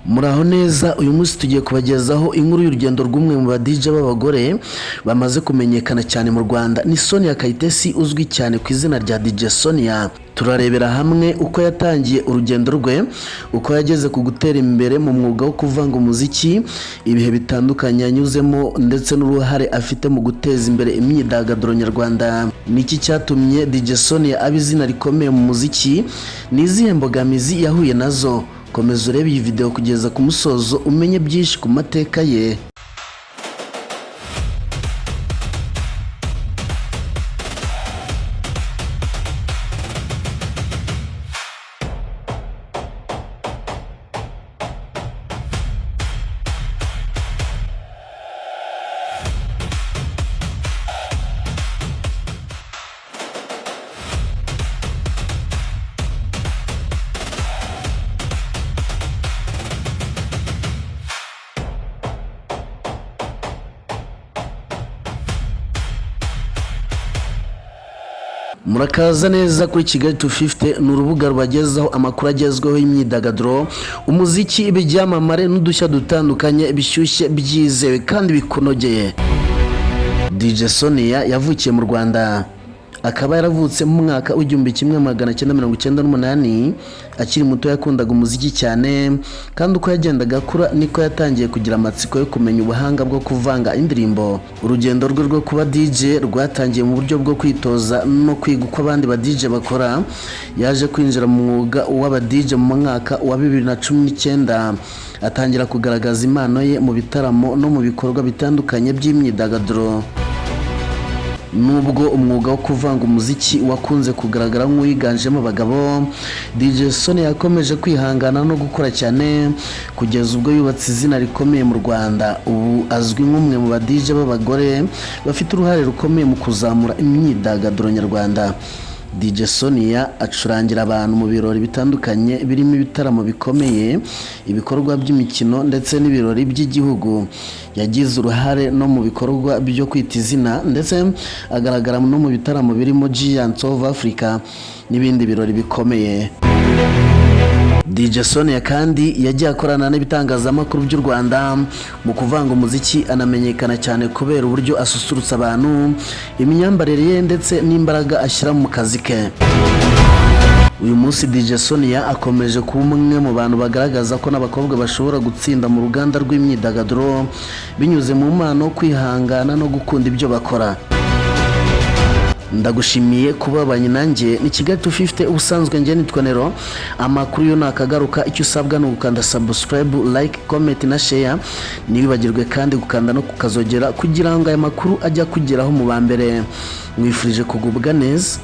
Muraho neza, uyu munsi tugiye kubagezaho inkuru y'urugendo rw'umwe mu ba DJ b'abagore bamaze kumenyekana cyane mu Rwanda. Ni Sonia Kayitesi uzwi cyane ku izina rya DJ Sonia. Turarebera hamwe uko yatangiye urugendo rwe, uko yageze ku gutera imbere mu mwuga wo kuvanga umuziki, ibihe bitandukanye yanyuzemo ndetse n'uruhare afite mu guteza imbere imyidagaduro nyarwanda. Niki cyatumye DJ Sonia aba izina rikomeye mu muziki? Ni izihe mbogamizi yahuye nazo? Komeza urebe iyi video kugeza ku musozo umenye byinshi ku mateka ye. Murakaza neza kuri Kigali 250, ni urubuga rubagezaho amakuru agezweho y'imyidagaduro, umuziki, ibyamamare n'udushya dutandukanye bishyushye byizewe kandi bikunogeye. DJ Sonia yavukiye mu Rwanda, akaba yaravutse mu mwaka w'1998. Akiri muto yakundaga umuziki cyane, kandi uko yagendaga akura niko yatangiye kugira amatsiko yo kumenya ubuhanga bwo kuvanga indirimbo. Urugendo rwe rwo kuba DJ rwatangiye mu buryo bwo kwitoza no kwiga uko abandi ba DJ bakora. Yaje kwinjira mu mwuga w'aba DJ mu mwaka wa 2019, atangira kugaragaza impano ye mu bitaramo no mu bikorwa bitandukanye by'imyidagaduro. Nubwo umwuga wo kuvanga umuziki wakunze kugaragara nk'uwiganjemo abagabo, DJ Sonia yakomeje kwihangana no gukora cyane kugeza ubwo yubatse izina rikomeye mu Rwanda. Ubu azwi nk'umwe mu ba DJ b'abagore bafite uruhare rukomeye mu kuzamura imyidagaduro nyarwanda. DJ Sonia acurangira abantu mu birori bitandukanye birimo ibitaramo bikomeye, ibikorwa by'imikino ndetse n'ibirori by'igihugu. Yagize uruhare no mu bikorwa byo kwita izina ndetse agaragara no mu bitaramo birimo Giants of Africa n'ibindi birori bikomeye. DJ Sonia kandi yagiye akorana n'ibitangazamakuru by'u Rwanda mu kuvanga umuziki, anamenyekana cyane kubera uburyo asusurutsa abantu, imyambarire ye ndetse n'imbaraga ashyira mu kazi ke. Uyu munsi DJ Sonia akomeje kuba umwe mu bantu bagaragaza ko n'abakobwa bashobora gutsinda mu ruganda rw'imyidagaduro binyuze mu mpano, kwihangana no gukunda ibyo bakora. Ndagushimiye kubabanye nanjye. Ni Kigali 250, ubusanzwe njye nitwa Nero. Amakuru yo nakagaruka, icyo usabwa no gukanda subscribe, like, comment na share. Nibibagirwe kandi gukanda no kukazogera kugira ngo aya makuru ajya kugeraho mu bambere. Mwifurije kugubwa neza.